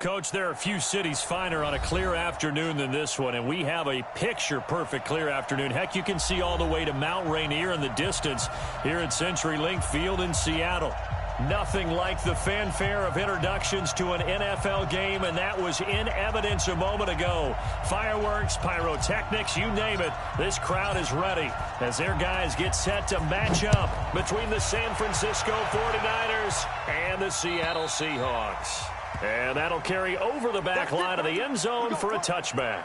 Coach, there are few cities finer on a clear afternoon than this one, and we have a picture-perfect clear afternoon. Heck, you can see all the way to Mount Rainier in the distance here at CenturyLink Field in Seattle. Nothing like the fanfare of introductions to an NFL game, and that was in evidence a moment ago. Fireworks, pyrotechnics, you name it, this crowd is ready as their guys get set to match up between the San Francisco 49ers and the Seattle Seahawks. And that'll carry over the back line of the end zone for a touchback.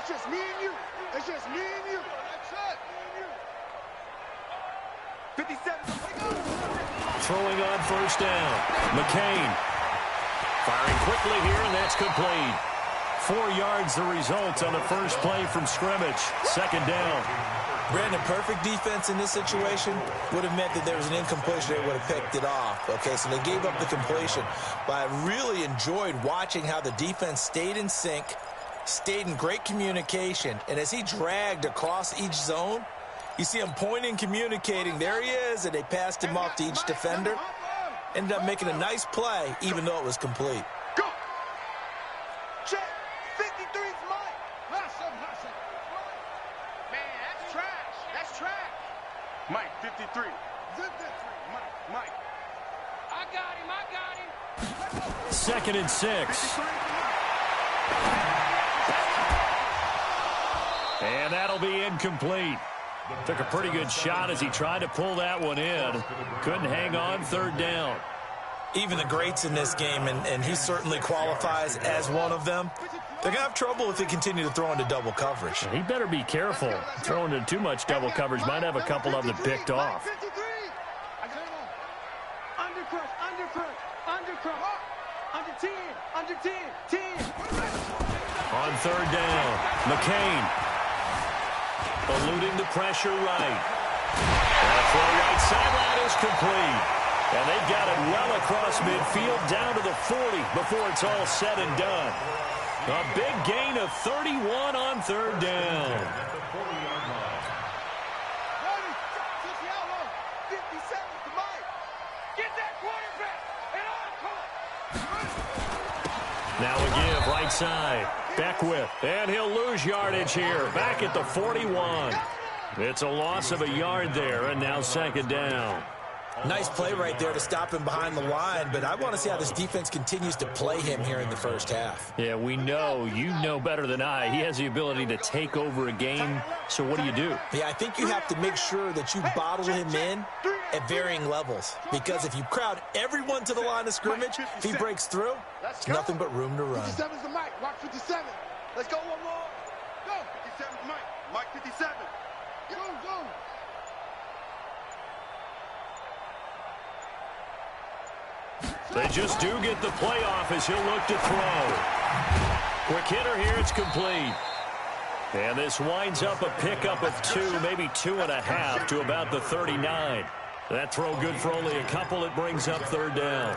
It's just me and you. It's just me and you. That's it. 57. Throwing on first down. McCain. Firing quickly here, and that's complete. 4 yards the result on the first play from scrimmage. Second down. Brandon, perfect defense in this situation would have meant that there was an incompletion. They would have picked it off. Okay, so they gave up the completion. But I really enjoyed watching how the defense stayed in sync, stayed in great communication, and as he dragged across each zone, you see him pointing, communicating. There he is, and they passed him off to each defender. Ended up making a nice play, even though it was complete. Go! Check! 53's mine! Hustle. Man, that's trash. That's trash. Mike, 53. Zip that three. Mike. I got him. 2nd and 6. And that'll be incomplete. Took a pretty good shot as he tried to pull that one in. Couldn't hang on. 3rd down. Even the greats in this game, and he certainly qualifies as one of them, they're going to have trouble if they continue to throw into double coverage. He better be careful. Throwing into too much double coverage might have a couple of them picked off. Under 10. On 3rd down, McCain. Eluding the pressure right. That throw right sideline is complete. And they've got it well across midfield down to the 40 before it's all said and done. A big gain of 31 on 3rd down. Now a give right side. Beckwith, and he'll lose yardage here. Back at the 41. It's a loss of a yard there, and now 2nd down. Nice play right there to stop him behind the line, but I want to see how this defense continues to play him here in the first half. Yeah, we know. You know better than I. He has the ability to take over a game, so what do? Yeah, I think you have to make sure that you bottle him in at varying levels, because if you crowd everyone to the line of scrimmage, if he breaks through, it's nothing but room to run. 57's the Mike. Watch 57. Let's go one more. Go. 57's Mike. Mike 57. Go. They just do get the playoff as he'll look to throw. Quick hitter here, it's complete. And this winds up a pickup of 2, maybe 2.5 to about the 39. That throw good for only a couple. It brings up 3rd down.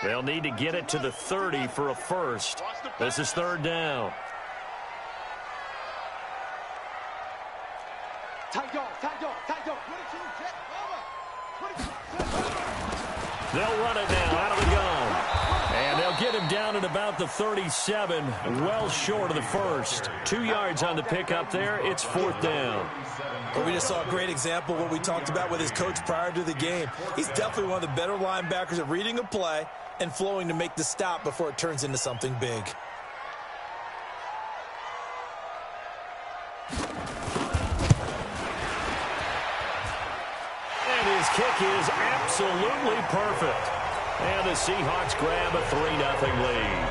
They'll need to get it to the 30 for a first. This is 3rd down. Tight dog. They'll run it now out of the gun. And they'll get him down at about the 37, well short of the first. 2 yards on the pickup there. It's 4th down. Well, we just saw a great example of what we talked about with his coach prior to the game. He's definitely one of the better linebackers at reading a play and flowing to make the stop before it turns into something big. His kick is absolutely perfect. And the Seahawks grab a 3-0 lead.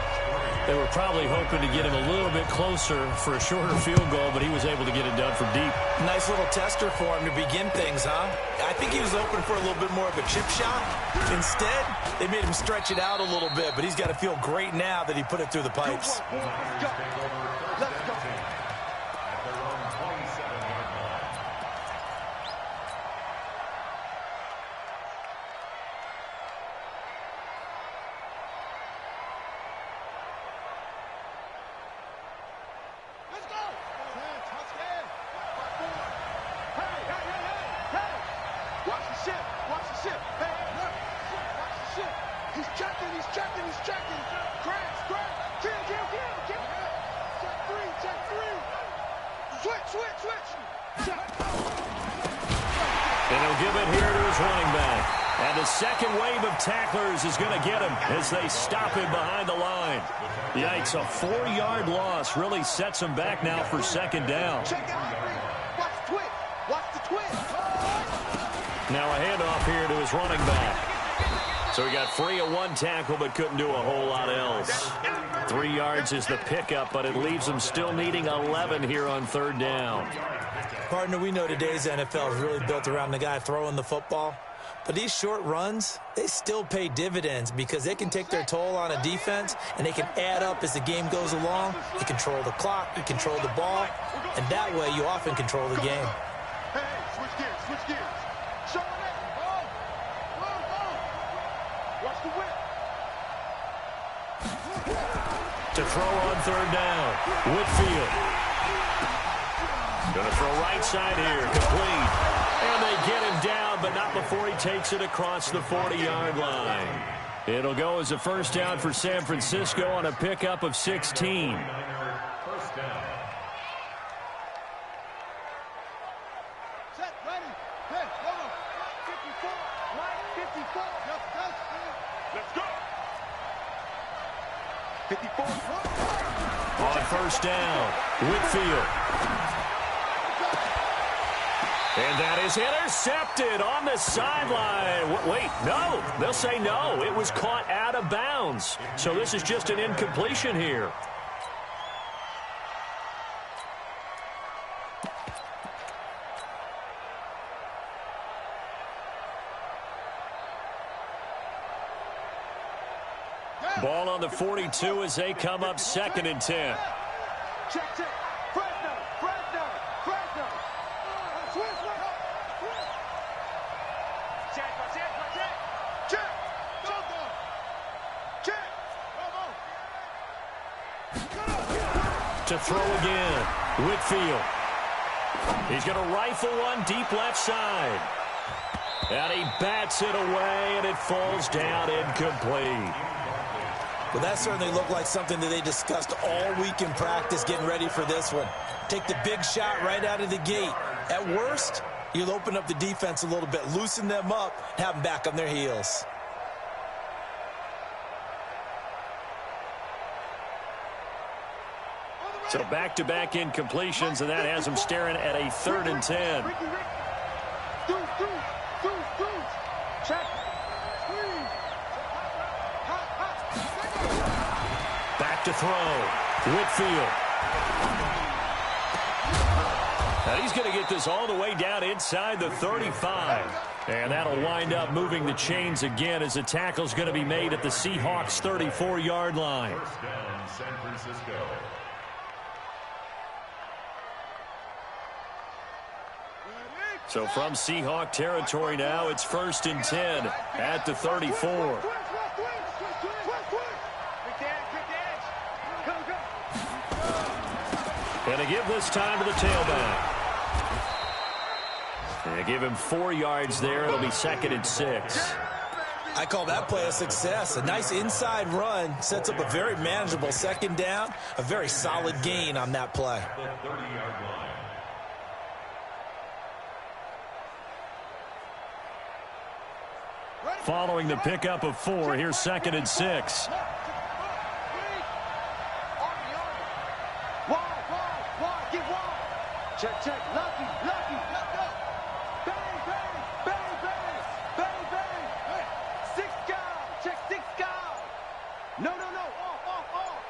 They were probably hoping to get him a little bit closer for a shorter field goal, but he was able to get it done from deep. Nice little tester for him to begin things, huh? I think he was open for a little bit more of a chip shot. Instead, they made him stretch it out a little bit, but he's got to feel great now that he put it through the pipes. Let's go. And he'll give it here to his running back. And the second wave of tacklers is going to get him as they stop him behind the line. Yikes, a 4-yard loss really sets him back now for second down. Watch the twist. Watch the twist. Now a handoff here to his running back. So he got free of one tackle but couldn't do a whole lot else. 3 yards is the pickup, but it leaves him still needing 11 here on third down. Partner, we know today's NFL is really built around the guy throwing the football. But these short runs, they still pay dividends because they can take their toll on a defense and they can add up as the game goes along. You control the clock, you control the ball, and that way you often control the game. Hey, switch gears, switch gears. Show him that. Watch the whip. To throw on third down, Whitfield. Going to throw right side here, complete. And they get him down, but not before he takes it across the 40-yard line. It'll go as a first down for San Francisco on a pickup of 16. First down. Set, ready. Hey, go. 54. Right, 54. Let's go. 54. On first down, Whitfield. And that is intercepted on the sideline. Wait, no. They'll say no. It was caught out of bounds. So this is just an incompletion here. Ball on the 42 as they come up 2nd and 10. Check, check. Fresno. Check. To throw again, Whitfield. He's going to rifle one deep left side. And he bats it away, and it falls down incomplete. Well, that certainly looked like something that they discussed all week in practice getting ready for this one. Take the big shot right out of the gate. At worst, you'll open up the defense a little bit, loosen them up, and have them back on their heels. So back-to-back incompletions, and that has them staring at a 3rd and 10. Check. Back to throw. Whitfield. Now he's going to get this all the way down inside the 35. And that'll wind up moving the chains again as the tackle's going to be made at the Seahawks' 34-yard line. First down, San Francisco. So from Seahawk territory now, it's 1st and 10 at the 34. And they give this time to the tailback. And they give him 4 yards there. It'll be 2nd and 6. I call that play a success. A nice inside run sets up a very manageable 2nd down. A very solid gain on that play. The 30-yard line. Following the pickup of 4, here's 2nd and 6. Check, check. Lucky. Let's go. Bang, bang, bang, bang, bang, bang. 6 guys. Check 6 guys. No. Off.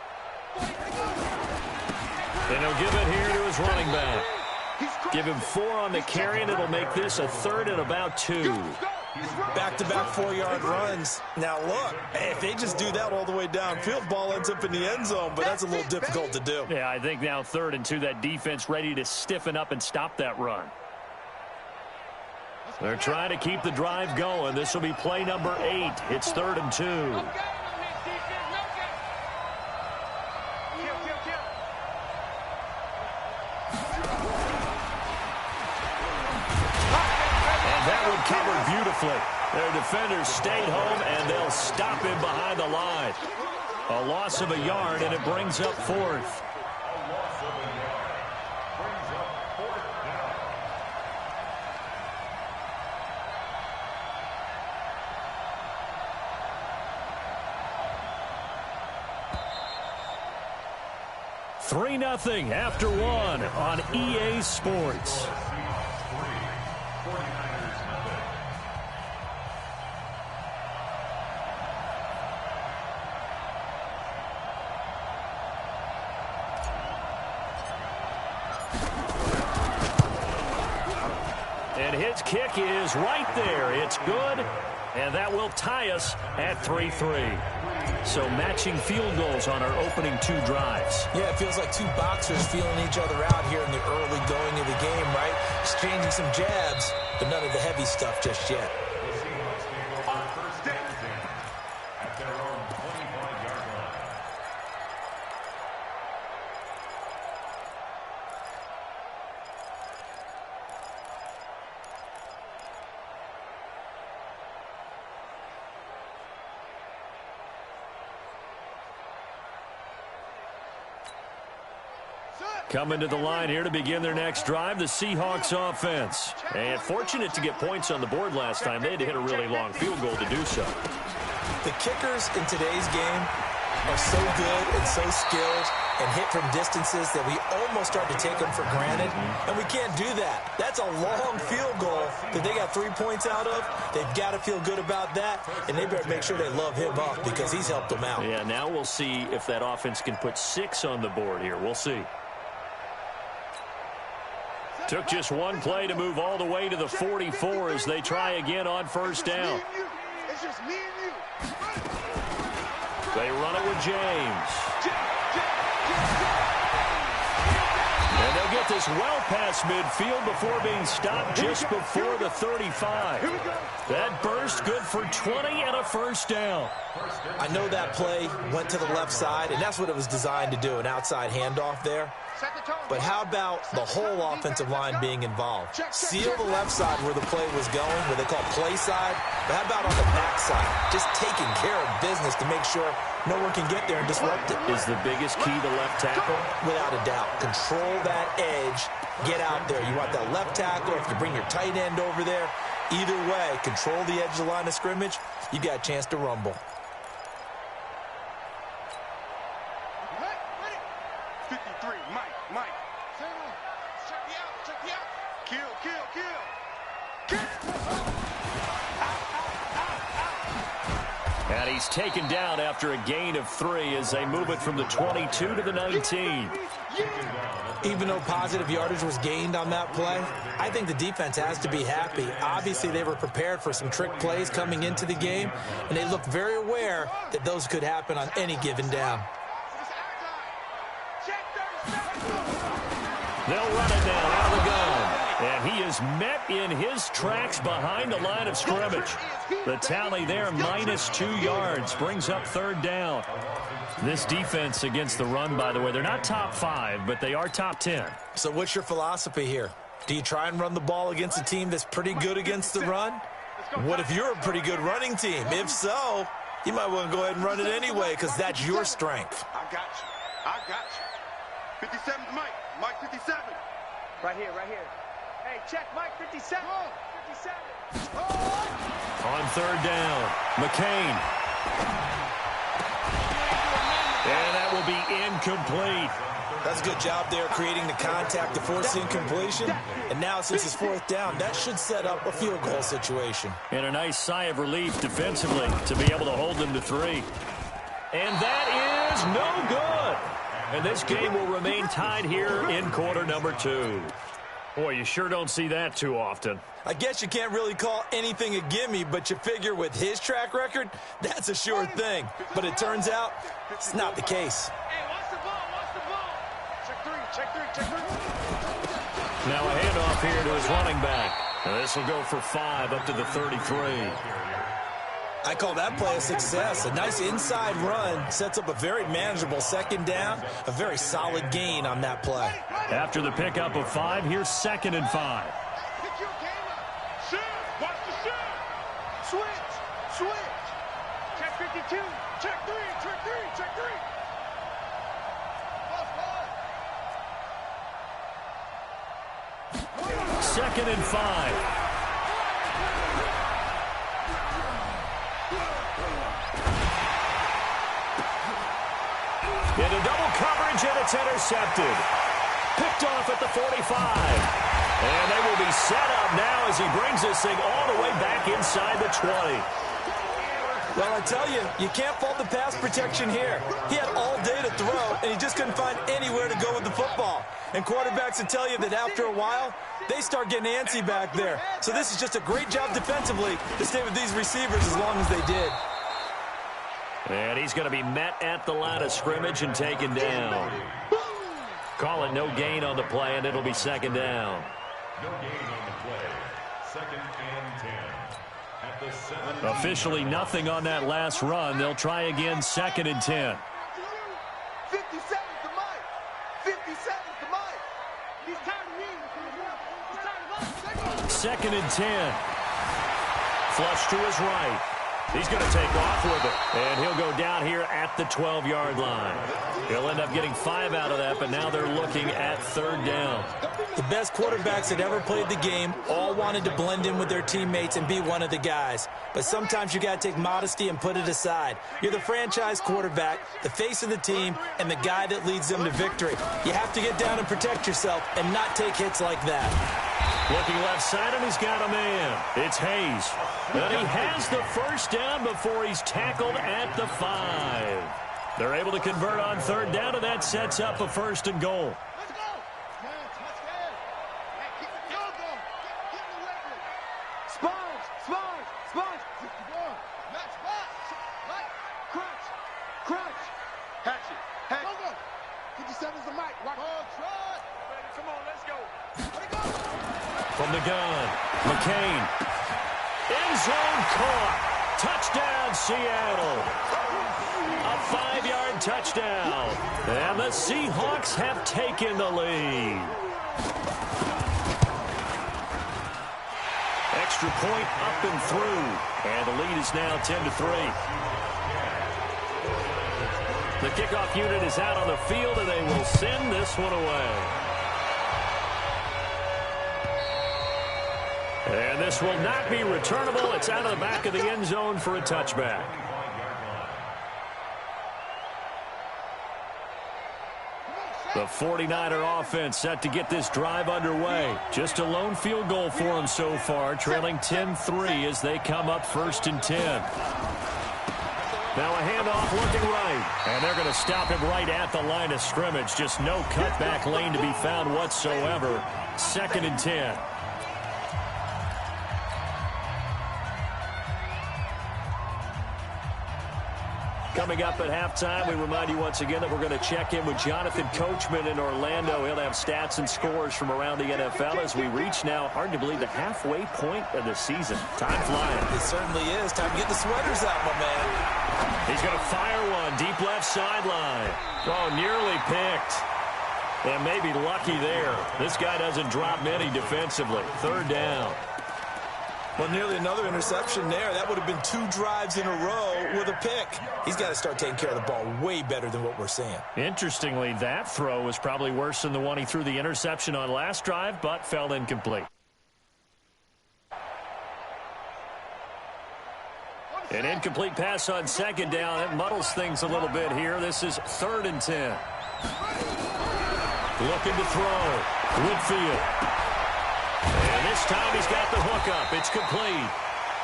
And he'll give it here to his running back. Give him 4 on the carry, and it'll make this a 3rd and about 2. Back-to-back 4-yard runs. Now, look, if they just do that all the way downfield, ball ends up in the end zone, but that's a little difficult to do. Yeah, I think now 3rd and 2, that defense ready to stiffen up and stop that run. They're trying to keep the drive going. This will be play number 8. It's 3rd and 2. Covered beautifully. Their defenders stayed home, and they'll stop him behind the line. A loss of a yard, and it brings up 4th. $3-0 after 1 on EA Sports. And his kick is right there. It's good, and that will tie us at 3-3. So matching field goals on our opening 2 drives. Yeah, it feels like 2 boxers feeling each other out here in the early going of the game, right? Exchanging some jabs, but none of the heavy stuff just yet. At their own 25-yard line. Coming to the line here to begin their next drive, the Seahawks offense. And fortunate to get points on the board last time. They had to hit a really long field goal to do so. The kickers in today's game are so good and so skilled and hit from distances that we almost start to take them for granted, and we can't do that. That's a long field goal that they got 3 points out of. They've got to feel good about that, and they better make sure they love him up because he's helped them out. Yeah, now we'll see if that offense can put 6 on the board here. We'll see. Took just 1 play to move all the way to the 44 as they try again on 1st down. It's just me and you. They run it with James. And they'll get this well past midfield before being stopped just before the 35. That burst good for 20 and a 1st down. I know that play went to the left side, and that's what it was designed to do, an outside handoff there. But how about the whole offensive line being involved? Seal the left side where the play was going, where they call play side. But how about on the back side? Just taking care of business to make sure no one can get there and disrupt it. Is the biggest key to left tackle? Without a doubt. Control that edge. Get out there. You want that left tackle. If you bring your tight end over there, either way, control the edge of the line of scrimmage. You got a chance to rumble. 53, Mike. Check me out. Kill. And he's taken down after a gain of 3 as they move it from the 22 to the 19. Even though positive yardage was gained on that play, I think the defense has to be happy. Obviously, they were prepared for some trick plays coming into the game, and they looked very aware that those could happen on any given down. They'll run it down out of the gun. And he is met in his tracks behind the line of scrimmage. The tally there, -2 yards, brings up 3rd down. This defense against the run, by the way, they're not top 5, but they are top 10. So what's your philosophy here? Do you try and run the ball against a team that's pretty good against the run? What if you're a pretty good running team? If so, you might want to go ahead and run it anyway because that's your strength. I got you. 57 to Mike. Mike 57. Right here. Hey, check Mike 57. 57. On 3rd down, McCain. And that will be incomplete. That's a good job there creating the contact to force incompletion. And now since it's 4th down, that should set up a field goal situation. And a nice sigh of relief defensively to be able to hold them to 3. And that is no good. And this game will remain tied here in quarter number 2. Boy, you sure don't see that too often. I guess you can't really call anything a gimme, but you figure with his track record, that's a sure thing. But it turns out, it's not the case. Hey, watch the ball, watch the ball. Check three, check three, check three. Now a handoff here to his running back. And this will go for 5 up to the 33. I call that play a success. A nice inside run sets up a very manageable second down, a very solid gain on that play. After the pickup of 5, here's 2nd and 5. Pick your game up. Shoot. Watch the shoot. Switch. Switch. Check 52. Check three. Check three. Check three. Pass, 2nd and 5. Into double coverage, and it's intercepted. Picked off at the 45. And they will be set up now as he brings this thing all the way back inside the 20. Well, I tell you, you can't fault the pass protection here. He had all day to throw, and he just couldn't find anywhere to go with the football. And quarterbacks will tell you that after a while, they start getting antsy back there. So this is just a great job defensively to stay with these receivers as long as they did. And he's going to be met at the line of scrimmage and taken down. Call it no gain on the play, and it'll be 2nd down. No gain on the play. 2nd and 10. At the 7. Officially nothing on that last run. They'll try again, 2nd and 10. 57's the mic. 57's the mic. He's tired of me. He's tired of us. 2nd and 10. Flush to his right. He's going to take off with it, and he'll go down here at the 12-yard line. He'll end up getting 5 out of that, but now they're looking at 3rd down. The best quarterbacks that ever played the game all wanted to blend in with their teammates and be one of the guys. But sometimes you got to take modesty and put it aside. You're the franchise quarterback, the face of the team, and the guy that leads them to victory. You have to get down and protect yourself and not take hits like that. Looking left side, and he's got a man. It's Hayes. And he has the 1st down before he's tackled at the 5. They're able to convert on 3rd down, and that sets up a 1st and goal. Let's go. Hey, keep the field going. Get in the leg. Sponge, sponge, sponge. Keep the ball. Match back. Right. Crunch, crunch. Hatch it, hatch Go, go. 57's the mic. Rock. Ball, try. Come on, let's go. Let it go. From the gun, McCain. End zone caught. Touchdown, Seattle. A 5-yard touchdown. And the Seahawks have taken the lead. Extra point up and through. And the lead is now 10-3. The kickoff unit is out on the field, and they will send this one away. And this will not be returnable. It's out of the back of the end zone for a touchback. The 49er offense set to get this drive underway. Just a lone field goal for them so far, trailing 10-3 as they come up 1st and 10. Now a handoff looking right. And they're going to stop him right at the line of scrimmage. Just no cutback lane to be found whatsoever. 2nd and 10. Coming up at halftime, we remind you once again that we're going to check in with Jonathan Coachman in Orlando. He'll have stats and scores from around the NFL as we reach now, hard to believe, the halfway point of the season. Time flying. It certainly is. Time to get the sweaters out, my man. He's going to fire one deep left sideline. Oh, nearly picked. And maybe lucky there. This guy doesn't drop many defensively. 3rd down. Well, nearly another interception there. That would have been 2 drives in a row with a pick. He's got to start taking care of the ball way better than what we're seeing. Interestingly, that throw was probably worse than the one he threw the interception on last drive, but fell incomplete. An incomplete pass on 2nd down. It muddles things a little bit here. This is 3rd and 10. Looking to throw. Woodfield. And this time he's got the hook up. It's complete.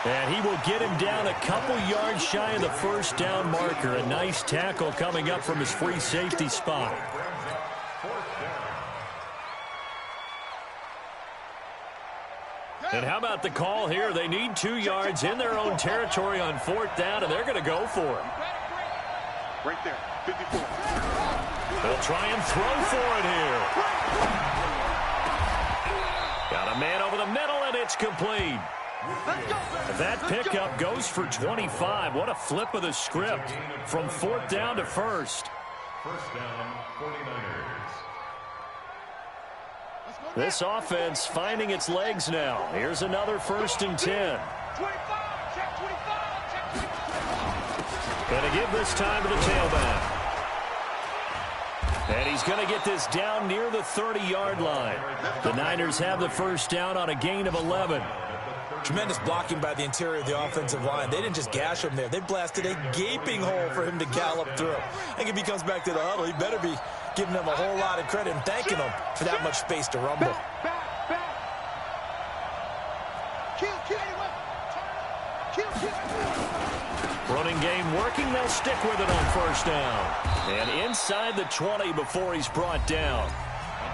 And he will get him down a couple yards shy of the first down marker. A nice tackle coming up from his free safety spot. And how about the call here? They need 2 yards in their own territory on 4th down, and they're going to go for it. Right there, 54. They'll try and throw for it here. Got a man over the middle, and it's complete. That pickup goes for 25. What a flip of the script from 4th down to 1st. First down, 49ers. This offense finding its legs now. Here's another 1st and 10. 25, check 25, check 25. Going to give this time to the tailback. And he's going to get this down near the 30-yard line. The Niners have the first down on a gain of 11. Tremendous blocking by the interior of the offensive line. They didn't just gash him there. They blasted a gaping hole for him to gallop through. I think if he comes back to the huddle, he better be giving them a whole lot of credit and thanking them for that much space to rumble. Back. Kill. Running game working. They'll stick with it on 1st down. And inside the 20 before he's brought down.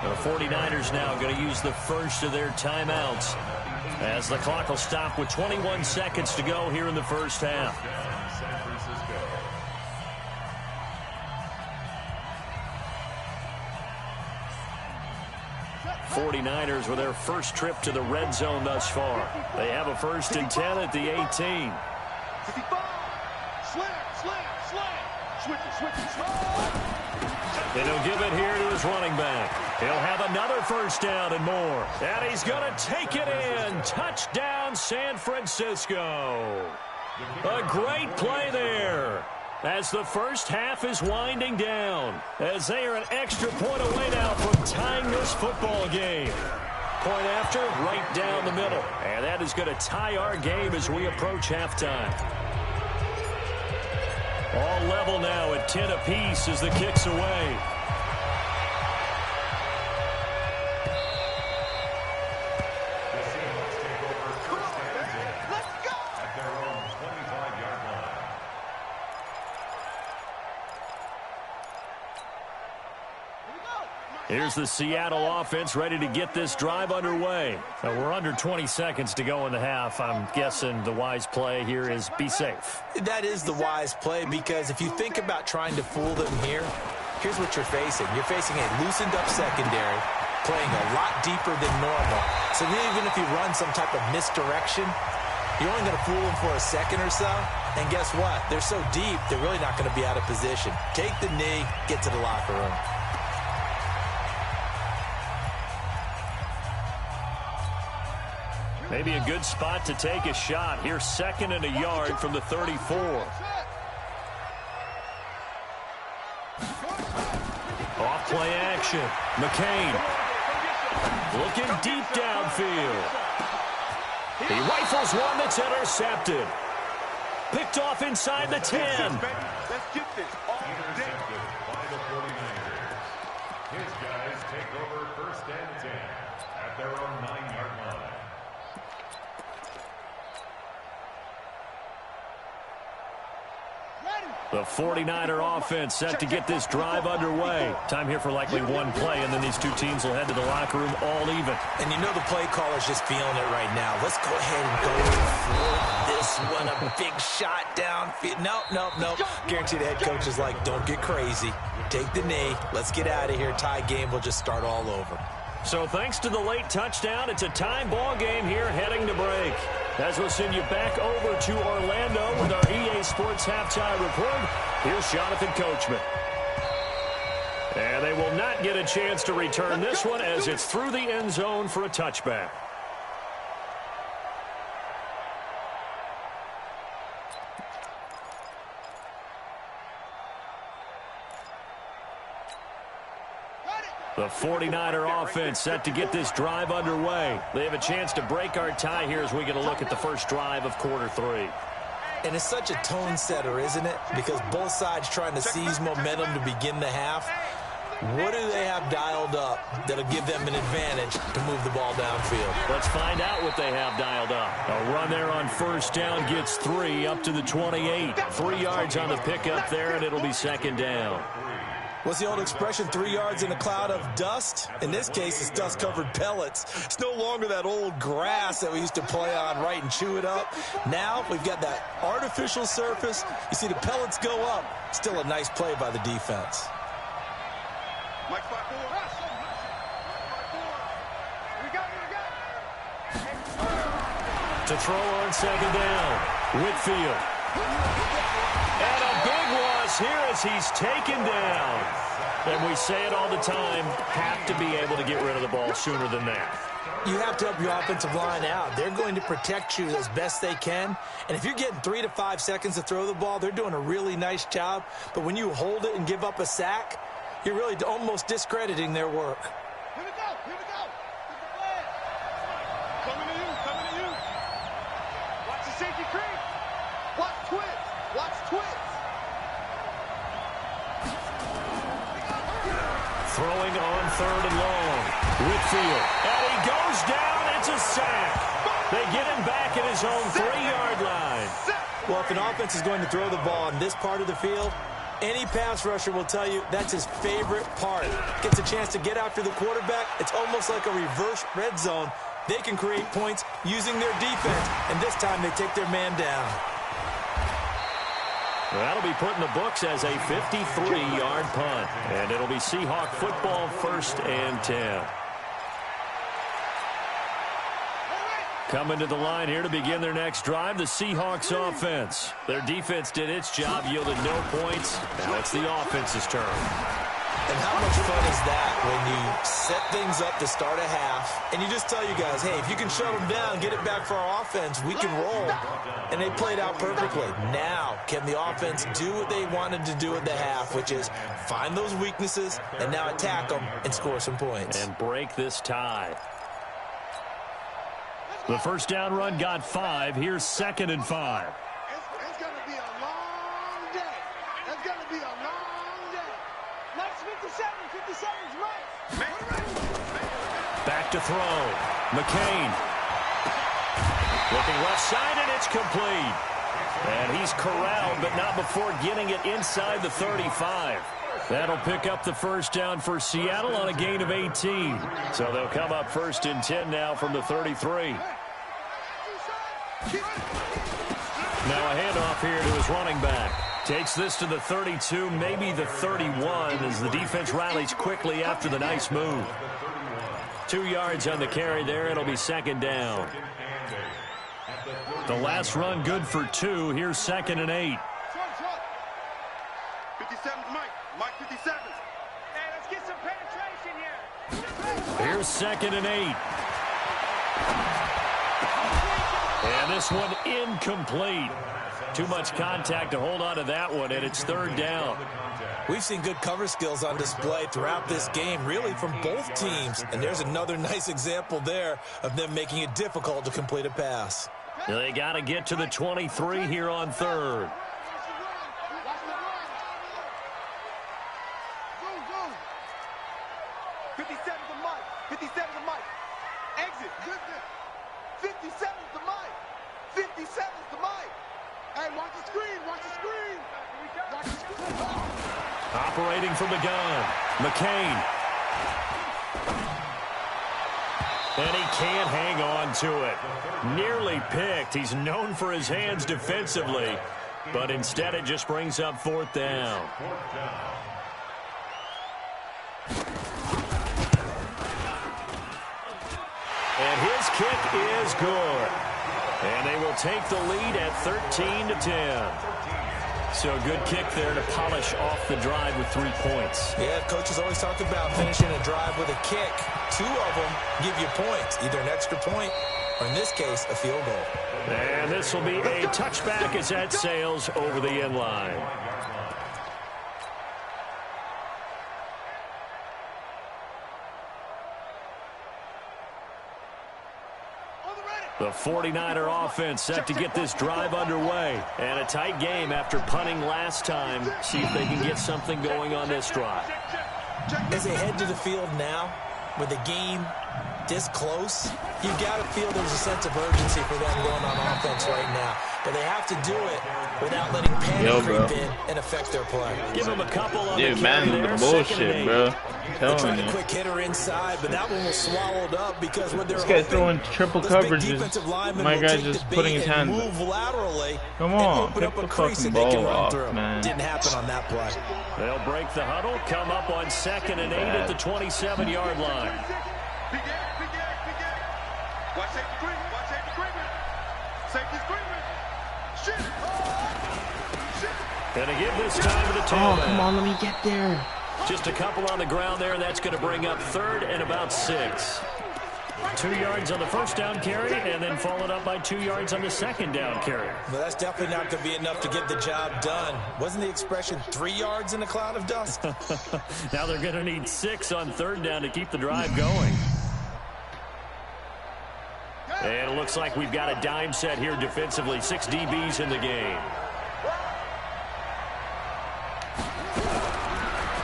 The 49ers now going to use the first of their timeouts, as the clock will stop with 21 seconds to go here in the first half. San Francisco. 49ers with their first trip to the red zone thus far. They have a 1st and 10 at the 18. 55. Switch. And he'll give it here to his running back. He'll have another 1st down and more. And he's going to take it in. Touchdown, San Francisco. A great play there, as the first half is winding down, as they are an extra point away now from tying this football game. Point after, right down the middle. And that is going to tie our game as we approach halftime. All level now at 10 apiece as the kick's away. Here's the Seattle offense ready to get this drive underway. We're under 20 seconds to go in the half. I'm guessing the wise play here is be safe. That is the wise play, because if you think about trying to fool them here, here's what you're facing. You're facing a loosened up secondary, playing a lot deeper than normal. So even if you run some type of misdirection, you're only going to fool them for a second or so. And guess what? They're so deep, they're really not going to be out of position. Take the knee, get to the locker room. Maybe a good spot to take a shot. Here's 2nd and a yard from the 34. Off play action. McCain looking deep downfield. He rifles one that's intercepted. Picked off inside the 10. Let's get this all day. Intercepted by the 49ers. His guys take over 1st and 10 at their own 9-yard line. The 49er offense set to get this drive underway. Time here for likely one play, and then these two teams will head to the locker room all even. And you know the play caller's just feeling it right now. Let's go ahead and go for this one. A big shot downfield. Nope. Guarantee the head coach is like, don't get crazy. Take the knee. Let's get out of here. Tie game will just start all over. So thanks to the late touchdown, it's a tie ball game here heading to break. As we'll send you back over to Orlando with our EA Sports Halftime Report, here's Jonathan Coachman. And they will not get a chance to return this one, as it's through the end zone for a touchback. The 49er offense set to get this drive underway. They have a chance to break our tie here as we get a look at the first drive of quarter 3. And it's such a tone setter, isn't it? Because both sides trying to seize momentum to begin the half. What do they have dialed up that'll give them an advantage to move the ball downfield? Let's find out what they have dialed up. A run there on first down gets 3 up to the 28. 3 yards on the pickup there, and it'll be second down. What's the old expression, 3 yards in a cloud of dust? In this case, it's dust-covered pellets. It's no longer that old grass that we used to play on, right, and chew it up. Now we've got that artificial surface. You see the pellets go up. Still a nice play by the defense. Mike 5-4. To throw on second down, Whitfield. And a big loss here as he's taken down. And we say it all the time, have to be able to get rid of the ball sooner than that. You have to help your offensive line out. They're going to protect you as best they can. And if you're getting 3 to 5 seconds to throw the ball, they're doing a really nice job. But when you hold it and give up a sack, you're really almost discrediting their work. Here we go. Here we go. Get the flag. Coming to you. Coming to you. Watch the safety creep. Watch twits. Watch twits. Throwing on third and long. Whitfield. And he goes down. It's a sack. They get him back at his own 3-yard line. Well, if an offense is going to throw the ball in this part of the field, any pass rusher will tell you that's his favorite part. Gets a chance to get after the quarterback. It's almost like a reverse red zone. They can create points using their defense, and this time they take their man down. That'll be put in the books as a 53-yard punt. And it'll be Seahawk football, 1st and 10. Coming to the line here to begin their next drive, the Seahawks offense. Their defense did its job, yielded no points. Now it's the offense's turn. And how much fun is that when you set things up to start a half, and you just tell you guys, hey, if you can shut them down, get it back for our offense, we can roll. And they played out perfectly. Now, can the offense do what they wanted to do at the half, which is find those weaknesses and now attack them and score some points. And break this tie. The first down run got 5. Here's 2nd and 5. It's going to be a long day. It's going to be a long day. Nice 57. 57's right. Back to throw. McCain. Looking left side, and it's complete. And he's corralled, but not before getting it inside the 35. That'll pick up the first down for Seattle on a gain of 18. So they'll come up 1st and 10 now from the 33. Now a handoff here to his running back. Takes this to the 32, maybe the 31, as the defense rallies quickly after the nice move. 2 yards on the carry there. It'll be 2nd down. The last run good for 2. Here's 2nd and 8. 57's Mike. Mike 57. Hey, let's get some penetration here. Here's 2nd and 8. And this one incomplete. Too much contact to hold on to that one, and it's 3rd down. We've seen good cover skills on display throughout this game, really from both teams. And there's another nice example there of them making it difficult to complete a pass. They got to get to the 23 here on 3rd. Operating from the gun, McCain. And he can't hang on to it. Nearly picked. He's known for his hands defensively, but instead it just brings up 4th down. And his kick is good. And they will take the lead at 13-10. So a good kick there to polish off the drive with 3 points. Yeah, coaches always talk about finishing a drive with a kick. 2 of them give you points, either an extra point or, in this case, a field goal. And this will be a touchback as that sails over the end line. The 49er offense set to get this drive underway. And a tight game after punting last time. See if they can get something going on this drive. As they head to the field now, with the game this close, you've got to feel there's a sense of urgency for them going on offense right now. But they have to do it without letting panic creep in and affect their play. Give them a couple on Dude, the man, carry there. the bullshit, bro. They tried a quick hitter inside, but that one was swallowed up because when they're this guy's throwing triple coverages. My guy's just putting his hands up. Laterally, come on, pick the fucking ball off, man. Didn't happen on that play. They'll break the huddle, come up on 2nd and 8 at the 27-yard line. Watch safety screen. Watch safety screen. Safety screen. Shit. Gonna give this time to the tailback. Oh, come on, let me get there. Just a couple on the ground there, and that's going to bring up 3rd and about 6. 2 yards on the first down carry, and then followed up by 2 yards on the second down carry. Well, that's definitely not going to be enough to get the job done. Wasn't the expression 3 yards in a cloud of dust? Now they're going to need 6 on 3rd down to keep the drive going. And it looks like we've got a dime set here defensively. 6 DBs in the game.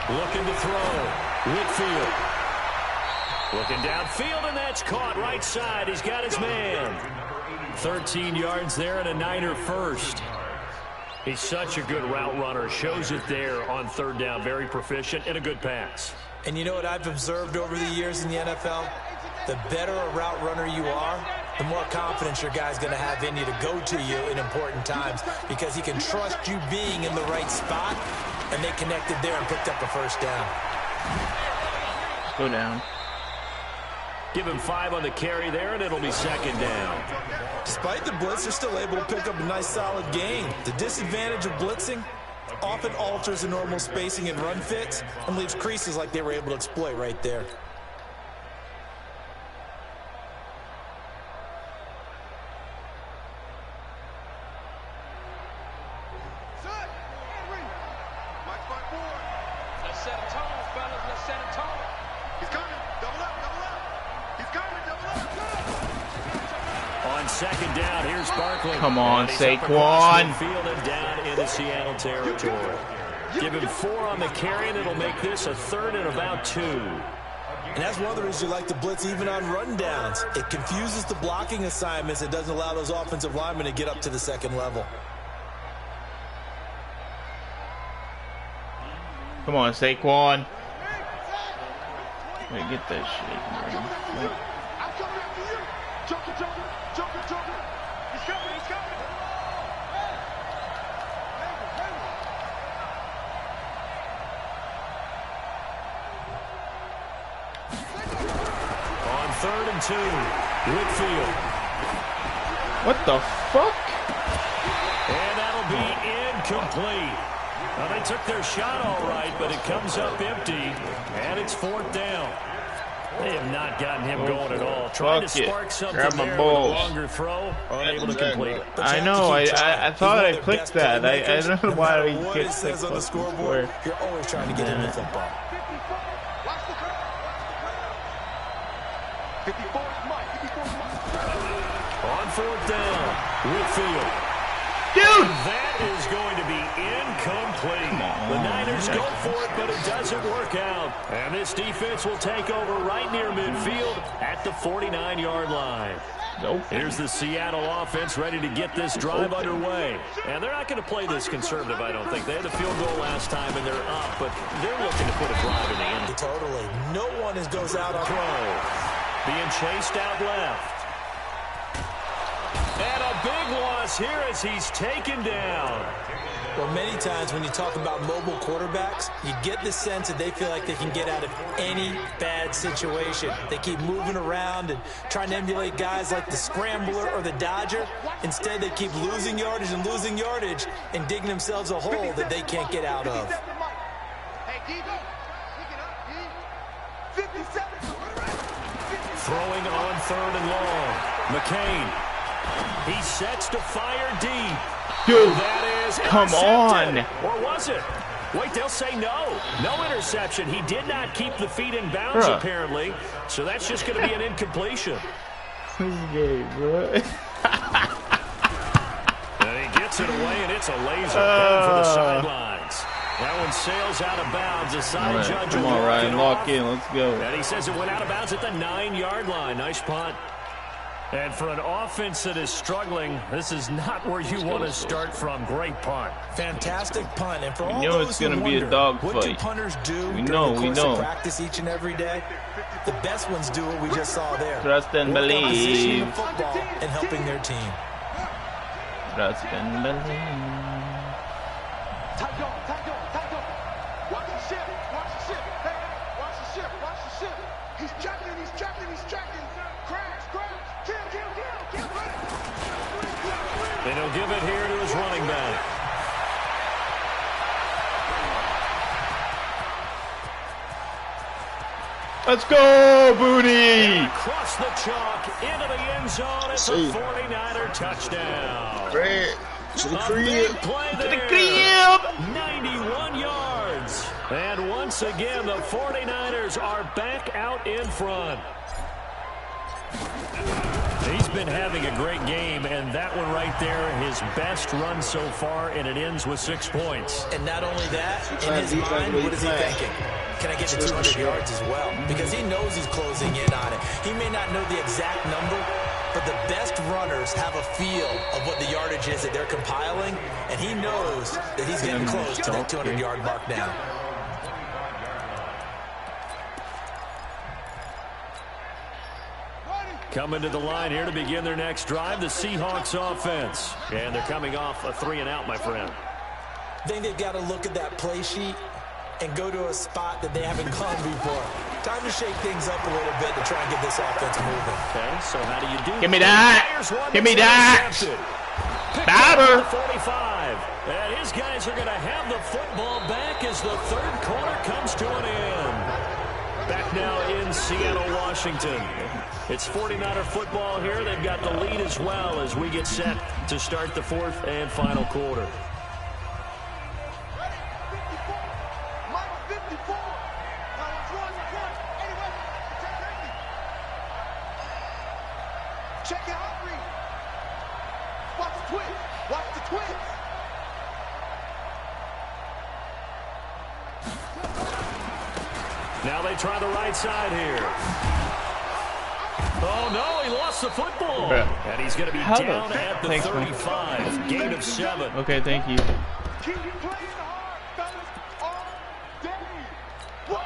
Looking to throw. Whitfield. Looking downfield, and that's caught right side. He's got his man. 13 yards there and a Niner first. He's such a good route runner. Shows it there on 3rd down. Very proficient and a good pass. And you know what I've observed over the years in the NFL? The better a route runner you are, the more confidence your guy's going to have in you to go to you in important times because he can trust you being in the right spot, and they connected there and picked up a first down. Go down. Give him 5 on the carry there, and it'll be 2nd down. Despite the blitz, they're still able to pick up a nice, solid gain. The disadvantage of blitzing often alters the normal spacing and run fits and leaves creases like they were able to exploit right there. Let's set a tone, fellas. Let's set a tone. He's coming. Double up. Double up. He's coming. Double up. On 2nd down, here's Barkley. Come on, Saquon. Field and down into Seattle territory. Give him 4 on the carry, and it'll make this a 3rd and about 2. And that's one of the reasons you like to blitz even on run downs. It confuses the blocking assignments. It doesn't allow those offensive linemen to get up to the 2nd level. Come on, Saquon. Wait, get that shit, man. I'm coming after you. Joker. He's coming. On 3rd and 2, Whitfield. What the fuck? And that'll be incomplete. Well, they took their shot all right, but it comes up empty, and it's 4th down. They have not gotten him going at all. Trying to spark something there with a longer throw, unable to complete it. I know. I thought I clicked that. I don't know why I clicked that on the scoreboard. You're always trying to get in the football. 54 Mike. On 4th down, Whitfield. Dude! That is going to be incomplete. The Niners go for it, but it doesn't work out. And this defense will take over right near midfield at the 49-yard line. Nope. Here's the Seattle offense ready to get this drive underway. And they're not going to play this conservative, I don't think. They had the field goal last time, and they're up, but they're looking to put a drive in the end. Totally. No one goes out on throw. Being chased out left. And a big loss here as he's taken down. Well, many times when you talk about mobile quarterbacks, you get the sense that they feel like they can get out of any bad situation. They keep moving around and trying to emulate guys like the Scrambler or the Dodger. Instead, they keep losing yardage and digging themselves a hole that they can't get out of. Throwing on 3rd and long. McCain. He sets to fire deep. Dude, that is come on. Or was it? Wait, they'll say no. No interception. He did not keep the feet in bounds, apparently. So that's just going to be an incompletion. This is gay, bro. And he gets it away, and it's a laser down for the sidelines. That one sails out of bounds. A side judge. Come on, Ryan, lock in. Let's go. And he says it went out of bounds at the 9-yard line. Nice punt. And for an offense that is struggling, this is not where you want to start from. Great punt. Fantastic punt. And for all know those it's going who to be a wonder, dog what fight. do punters do We during know, the we course know. of practice each and every day? The best ones do what we just saw there. Trust and Work on positioning believe. the football and helping their team. Trust and believe. Tight dog, tight dog, tight dog. Watch the ship, watch the ship. Hey, hey, watch the ship, watch the ship. He's jacking, he's jacking, he's jacking. Crash, crash, kill, kill, kill, kill, run it. And he'll give it here to his running back. Let's go, Booty! Across the chalk, into the end zone. It's a 49er touchdown. Red, to the A crib. big play there. To the crib! 91 yards. And once again, the 49ers are back out in front. He's been having a great game, and that one right there, his best run so far, and it ends with 6 points. And not only that, in his mind, what is he thinking? Can I get to 200 yards as well? Because he knows he's closing in on it. He may not know the exact number, but the best runners have a feel of what the yardage is that they're compiling, and he knows that he's getting close to that 200-yard mark now. Coming to the line here to begin their next drive, the Seahawks offense. And they're coming off a 3-and-out, my friend. I think they've got to look at that play sheet and go to a spot that they haven't gone before. Time to shake things up a little bit to try and get this offense moving. Okay, so how do you do? Give me that! Give me that! Batter! 45. And his guys are going to have the football back as the third quarter comes to an end. Back now in Seattle, Washington. It's 49er football here. They've got the lead as well as we get set to start the fourth and final quarter. Mike 54. Now it's one. Anyway, check it out, Reed. Watch the twist. Watch the twist. Now they try the right side here. Oh, no, he lost the football. And he's going to be down at the 35. Gain of 7. Okay, thank you. Keep playing hard, fellas, all day. Woo!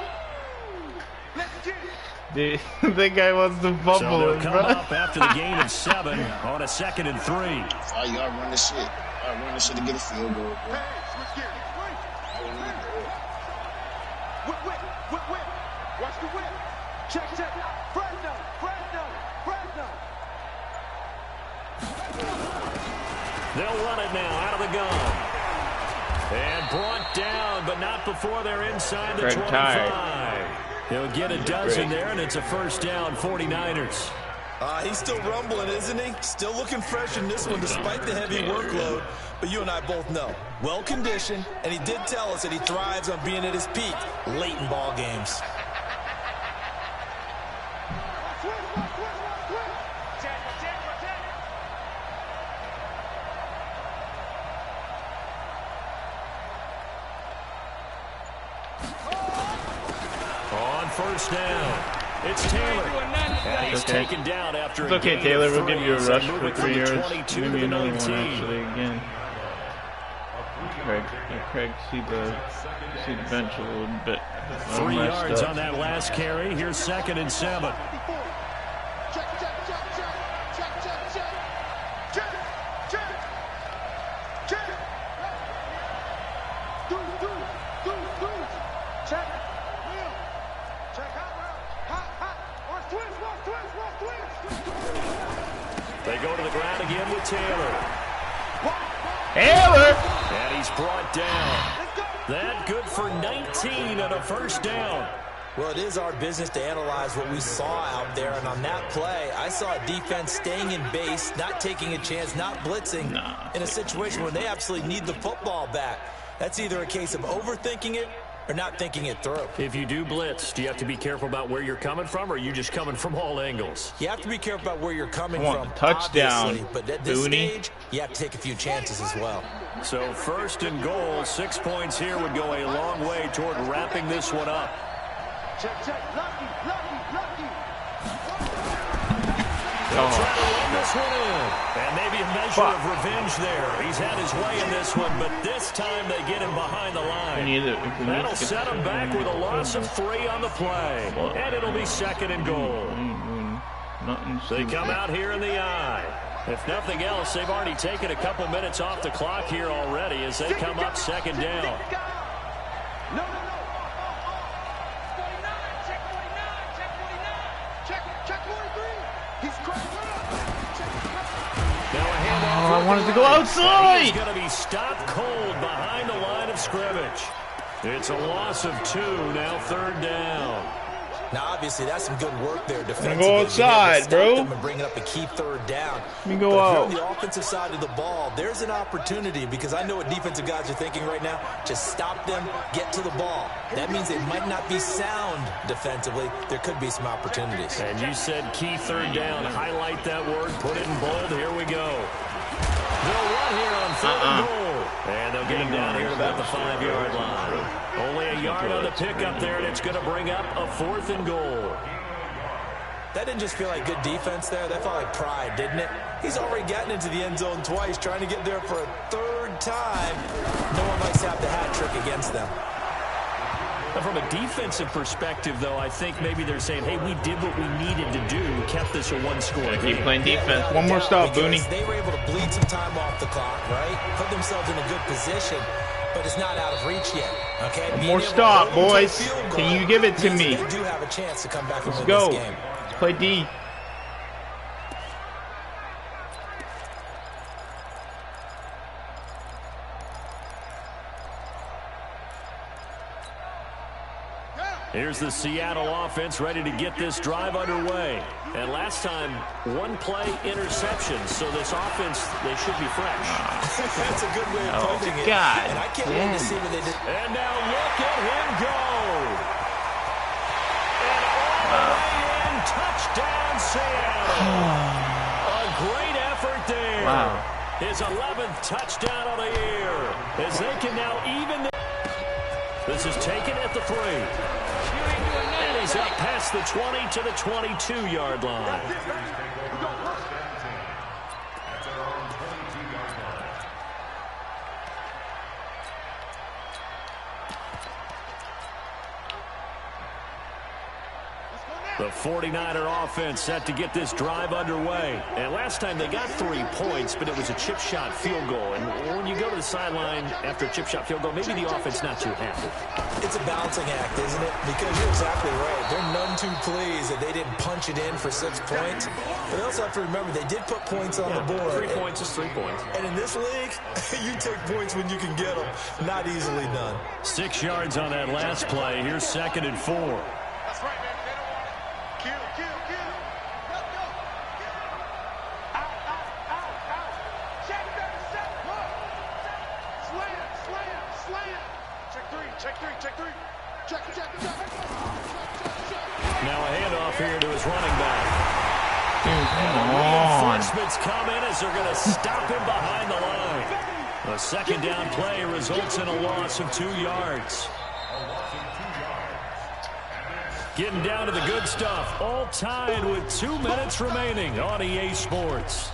Let's get it. Dude, that guy wants to So fumble they'll it, come bro. up after the gain of 7 on a 2nd and 3. Oh, you gotta run this shit. Gotta run this shit to get a field goal, bro. Hey, switch gears. Whip. Watch the whip. Check. Fresno. They'll run it now out of the gun. And brought down, but not before they're inside the 25. He'll get a dozen there, and it's a first down, 49ers. He's still rumbling, isn't he? Still looking fresh in this one despite the heavy workload. But you and I both know, well-conditioned, and he did tell us that he thrives on being at his peak late in ball games. On first down, it's Taylor. And he's taken down after It's okay, Taylor. We'll give you a rush for 3 yards. Maybe another one, actually, again. Craig, see the bench a little bit. 3 yards on that last carry. Here's 2nd and 7. They go to the ground again with Taylor. And he's brought down. That good for 19 and a first down. Well, it is our business to analyze what we saw out there, and on that play, I saw a defense staying in base, not taking a chance, not blitzing in a situation where they absolutely need the football back. That's either a case of overthinking it or not thinking it through. If you do blitz, do you have to be careful about where you're coming from, or are you just coming from all angles? You have to be careful about where you're coming from, touchdown, but at this stage, you have to take a few chances as well. So 1st and goal, 6 points here would go a long way toward wrapping this one up. Check, lucky. They'll try to run this one in. And maybe a measure of revenge there. He's had his way in this one, but this time they get him behind the line. That'll set him back with a loss of 3 on the play. And it'll be 2nd and goal. They come out here in the eye. If nothing else, they've already taken a couple minutes off the clock here already as they come up 2nd down. No. 49. Check 43. He's crazy. I wanted to go outside. He's going to be stopped cold behind the line of scrimmage. It's a loss of 2, now 3rd down. Now, obviously, that's some good work there defensively. Go outside, bro. And bring up a key 3rd down. Let me go out. On the offensive side of the ball, there's an opportunity because I know what defensive guys are thinking right now. Just stop them, get to the ball. That means they might not be sound defensively. There could be some opportunities. And you said key 3rd down. Highlight that word. Put it in bold. Here we go. They'll run here on 3rd and goal. And they'll get him down here at about the 5-yard line. Only a yard on the pickup there, and it's going to bring up a 4th and goal. That didn't just feel like good defense there. That felt like pride, didn't it? He's already gotten into the end zone twice, trying to get there for a 3rd time. No one likes to have the hat trick against them. From a defensive perspective, though, I think maybe they're saying, hey, we did what we needed to do. We kept this a 1-score game. Keep playing defense. One more stop, Booney. They were able to bleed some time off the clock, right? Put themselves in a good position, but it's not out of reach yet. Okay? One more stop, boys. Can you give it to me? They do have a chance to come back and win this game. Let's play D. Here's the Seattle offense ready to get this drive underway. And last time, 1-play interception. So this offense, they should be fresh. That's a good way of putting it. God. And I can't wait to see what they did. And now look at him go. And all the way in, touchdown Seattle. A great effort there. Wow. His 11th touchdown of the year. As they can now even. This is taken at the 3. And he's up past the 20 to the 22-yard line. The 49er offense set to get this drive underway. And last time they got 3 points, but it was a chip shot field goal. And when you go to the sideline after a chip shot field goal, maybe the offense not too happy. It's a balancing act, isn't it? Because you're exactly right. They're none too pleased that they didn't punch it in for 6 points. But they also have to remember they did put points on the board. 3 points is 3 points. And in this league, you take points when you can get them. Not easily done. 6 yards on that last play. Here's 2nd and 4. That's right, man. Kill. Go. Out. Check 37. Slam. Check 3. Now a handoff here to his running back. Dude, come on. Reinforcements come in as they're going to stop him behind the line. A 2nd down play results in a loss of 2 yards. Getting down to the good stuff. All tied with 2 minutes remaining on EA Sports.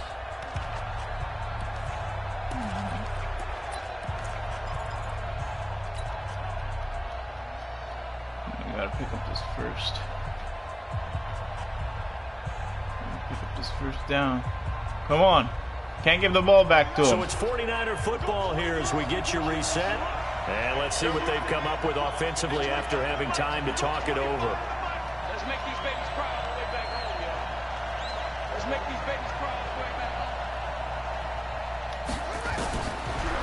You gotta pick up this first. Pick up this first down. Come on. Can't give the ball back to him. So it's 49er football here as we get you reset. And let's see what they've come up with offensively after having time to talk it over. Let's make these babies cry all the way back home, yo. Let's make these babies cry all the way back home.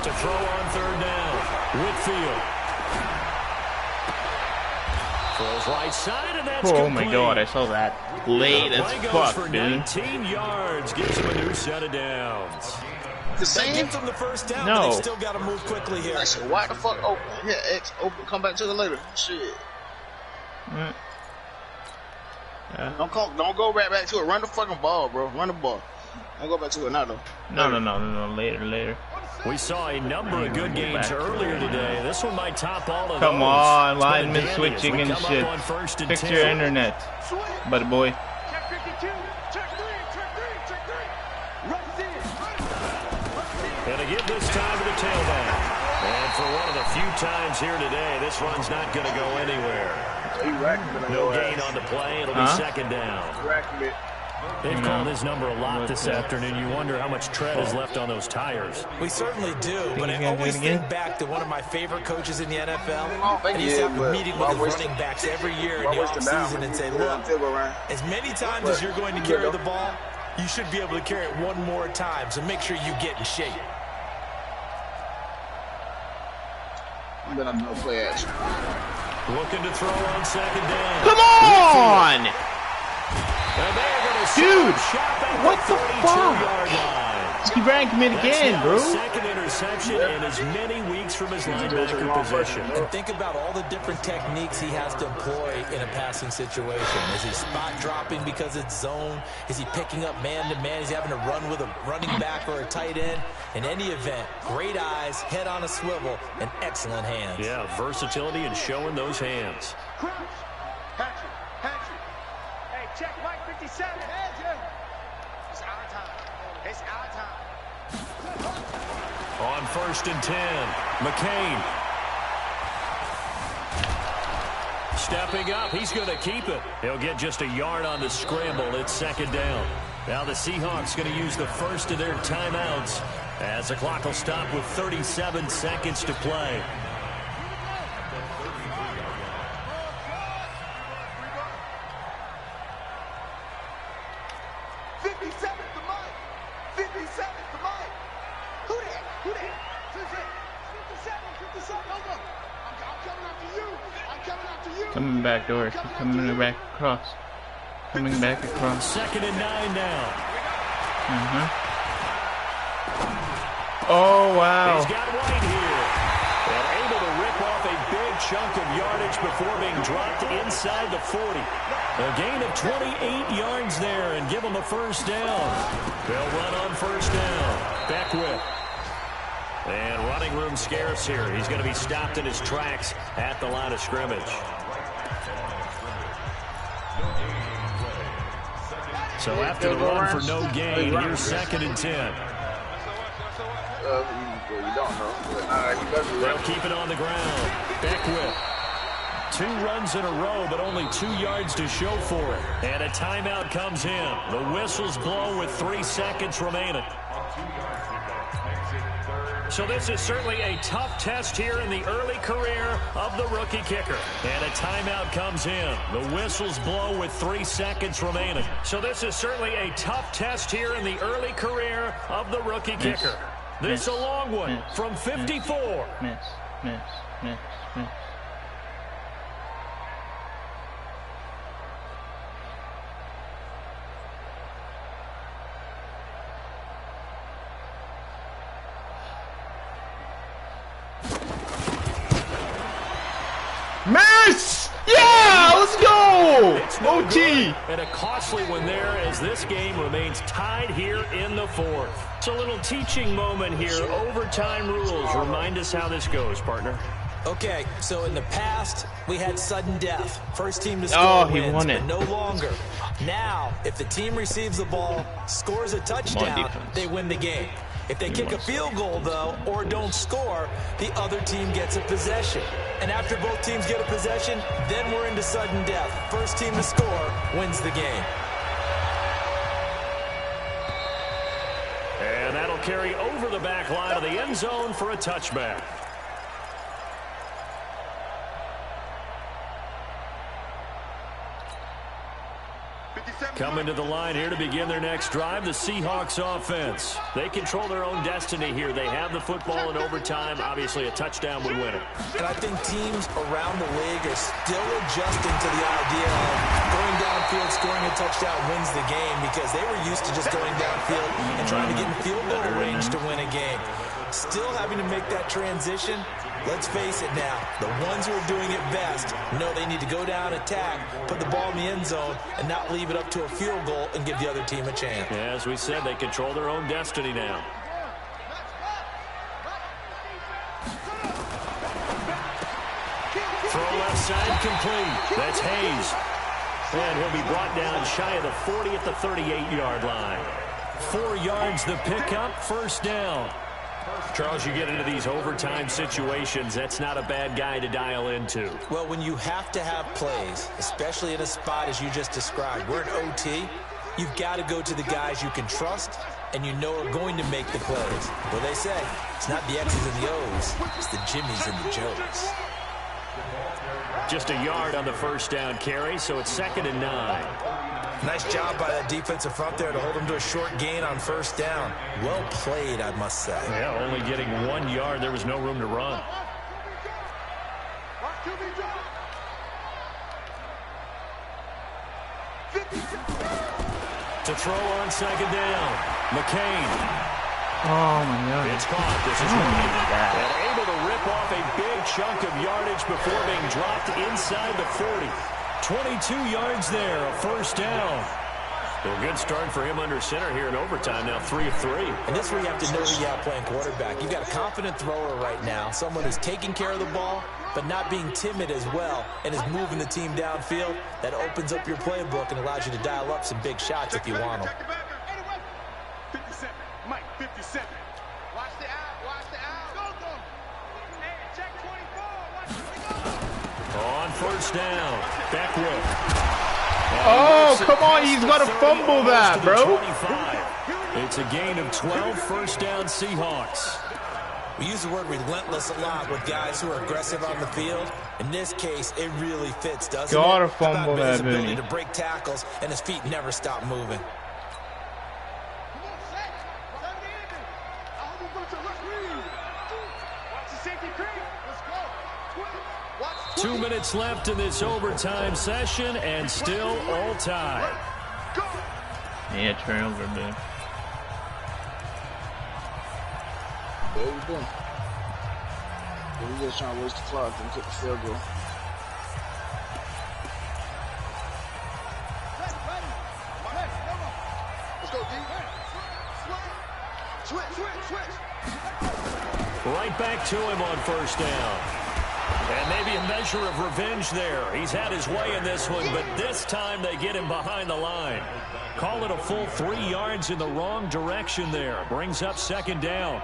To throw on 3rd down, Whitfield. Throws right side, and that's oh complete. my God, I saw that. Late as Play goes fuck, for dude. 19 yards, gives him a new set of downs. The same? Gives them the first down, No. but they still got to move quickly here. I said, why the fuck open? Yeah, X open. Come back to it later. Shit. Don't go right back to it. Run the fucking ball, bro. Run the ball. Don't go back to it now, though. No. Later. We saw a number of good games earlier today. This one might top all of those. Come on, It's been a lineman dandy as switching we and come up shit. on 1st and Fix 10. your internet, buddy boy. Check 52. Check 3. Check 3. Runs in. Going to give this time to the tailback. And for one of the few times here today, this run's not going to go anywhere. No gain on the play. It'll be second down. They've called his number a lot this afternoon. You wonder how much tread is left on those tires. We certainly do, but I always think back to one of my favorite coaches in the NFL. And he used to have a meeting with his running backs every year in the offseason and say, look, as many times as you're going to carry the ball, you should be able to carry it one more time, so make sure you get in shape. I'm gonna no play action. Looking to throw on second down. Come on! And they're going to Dude, shop at what the the 32-yard line. He ranked me again, That's now bro. his second interception in as many weeks from his linebacker position. And think about all the different techniques he has to employ in a passing situation. Is he spot dropping because it's zone? Is he picking up man-to-man? Is he having to run with a running back or a tight end? In any event, great eyes, head on a swivel, and excellent hands. Yeah, versatility and showing those hands. Crouch. Hatchet. Hey, check Mike 57. It's our time. It's our time. On 1st and 10, McCain. Stepping up, he's going to keep it. He'll get just a yard on the scramble. It's second down. Now the Seahawks going to use the first of their timeouts as the clock will stop with 37 seconds to play. Coming back door. Coming back across. Coming back across. 2nd and 9 now. Oh, wow. He's got White here. And able to rip off a big chunk of yardage before being dropped inside the 40. A gain of 28 yards there and give him a first down. They'll run on first down. Beckwith. And running room scarce here. He's going to be stopped in his tracks at the line of scrimmage. So after the run for no gain, here's 2nd and 10. You don't know. They'll keep it on the ground. Beckwith. 2 runs in a row, but only 2 yards to show for it. And a timeout comes in. The whistles blow with 3 seconds remaining. So this is certainly a tough test here in the early career of the rookie kicker. And a timeout comes in. The whistles blow with 3 seconds remaining. So this is certainly a tough test here in the early career of the rookie kicker. This a long one from 54. Miss. Miss! Yeah, let's go! It's no OT! good. And a costly one there as this game remains tied here in the 4th. It's a little teaching moment here. Overtime rules. Remind us how this goes, partner. Okay, so in the past, we had sudden death. First team to score wins, won it. but no longer. Now, if the team receives the ball, scores a touchdown, they win the game. If they kick a field goal, though, or don't score, the other team gets a possession. And after both teams get a possession, then we're into sudden death. First team to score wins the game. And that'll carry over the back line of the end zone for a touchback. Coming to the line here to begin their next drive, the Seahawks offense. They control their own destiny here. They have the football in overtime. Obviously, a touchdown would win it. And I think teams around the league are still adjusting to the idea of going downfield, scoring a touchdown wins the game, because they were used to just going downfield and trying to get in field goal range to win a game. Still having to make that transition. Let's face it now, the ones who are doing it best know they need to go down, attack, put the ball in the end zone, and not leave it up to a field goal and give the other team a chance. Yeah, as we said, they control their own destiny now. Throw left side complete. That's Hayes. And he'll be brought down shy of the 40 at the 38-yard line. 4 yards the pickup, first down. Charles, you get into these overtime situations, that's not a bad guy to dial into. Well, when you have to have plays, especially in a spot as you just described, we're in OT, you've got to go to the guys you can trust and you know are going to make the plays. Well, they say, it's not the X's and the O's, it's the Jimmies and the Joes. Just a yard on the first down carry, so it's 2nd and 9. Nice job by that defensive front there to hold them to a short gain on first down. Well played, I must say. Yeah, only getting 1 yard. There was no room to run. To throw on 2nd down. McCain. Oh, my God. It's caught. This is and able to rip off a big chunk of yardage before being dropped inside the 40. 22 yards there, a first down. A good start for him under center here in overtime, now 3 of 3. And this is where you have to know who you have playing quarterback. You've got a confident thrower right now, someone who's taking care of the ball, but not being timid as well, and is moving the team downfield. That opens up your playbook and allows you to dial up some big shots if you want them. 57, Mike, 57. Watch the out, watch the out. Go, go. Hey, check 24, watch it go. On first down, Beckwith. Oh, come on, he's got to fumble that, bro. It's a gain of 12, first down Seahawks. We use the word relentless a lot with guys who are aggressive on the field. In this case, it really fits, doesn't it? Gotta fumble that, his ability Vinny. to break tackles, and his feet never stop moving. 2 minutes left in this overtime session, and still all tied. Yeah, turnover, dude. There you go. We're just trying to waste the clock and kick the field goal. Let's go, D. Switch. Right back to him on first down. And maybe a measure of revenge there. He's had his way in this one, but this time they get him behind the line. Call it a full 3 yards in the wrong direction there. Brings up 2nd down.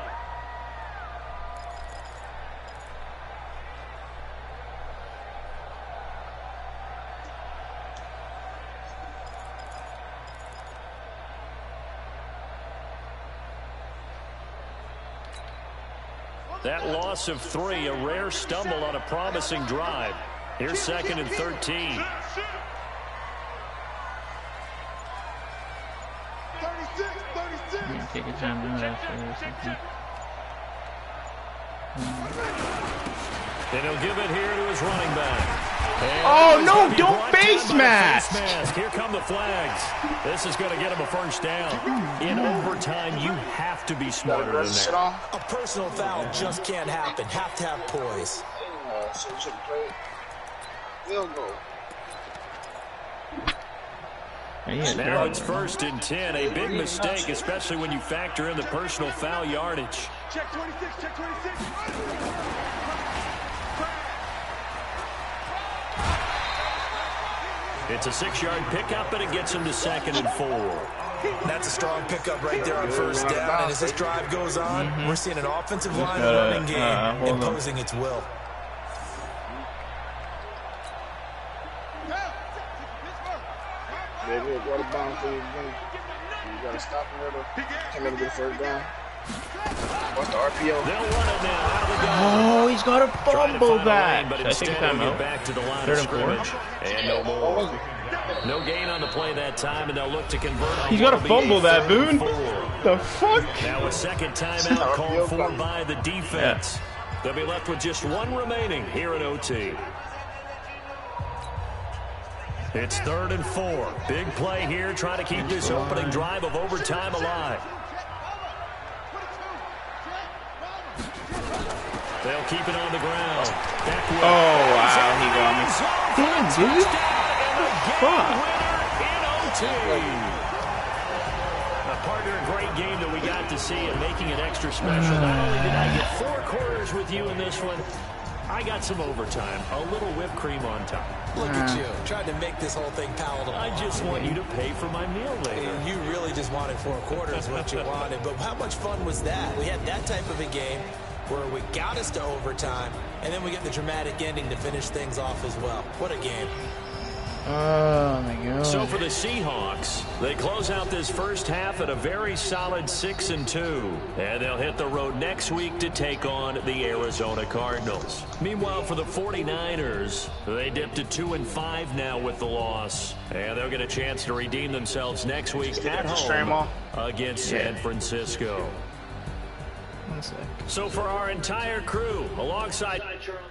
That loss of 3, a rare stumble on a promising drive. Here's 2nd and 13. 36. Take your time doing that for And he'll give it here to his running back. And oh, no, don't face mask. Here come the flags. This is going to get him a first down. In overtime, you have to be smarter than that. A personal foul just can't happen. Have to have poise. So you should play field goal. Now it's 1st and 10. A big mistake, especially when you factor in the personal foul yardage. Check 26, check 26. It's a 6-yard pickup, but it gets him to 2nd and 4. That's a strong pickup right there on first down. And as this drive goes on, we're seeing an offensive line running game imposing its will. They will go to bounds for you again. You gotta stop him there to come in and get a first down. What's the RPO? They'll run it now. Out of the gun. Oh, he's got to fumble that. But instead, he'll get back to the line of scrimmage. And no more. No gain on the play that time, and they'll look to convert. He's got to fumble that, Boone. The fuck? Now a second timeout called for by the defense. Yeah. They'll be left with just one remaining here at OT. It's 3rd and 4. Big play here, trying to keep this opening drive of overtime alive. They'll keep it on the ground. Backward. Oh, wow. He got me. Damn, dude. Fuck. A partner, a great game that we got to see and making it extra special. Not only did I get 4 quarters with you in this one, I got some overtime. A little whipped cream on top. Look at you. Tried to make this whole thing palatable. I just want you to pay for my meal later. You really just wanted 4 quarters, what you wanted. But how much fun was that? We had that type of a game where we got us to overtime, and then we get the dramatic ending to finish things off as well. What a game. Oh, my God. So for the Seahawks, they close out this first half at a very solid 6-2. And they'll hit the road next week to take on the Arizona Cardinals. Meanwhile, for the 49ers, they dipped to 2-5 now with the loss. And they'll get a chance to redeem themselves next week at home against San Francisco. One sec. So for our entire crew, alongside Charles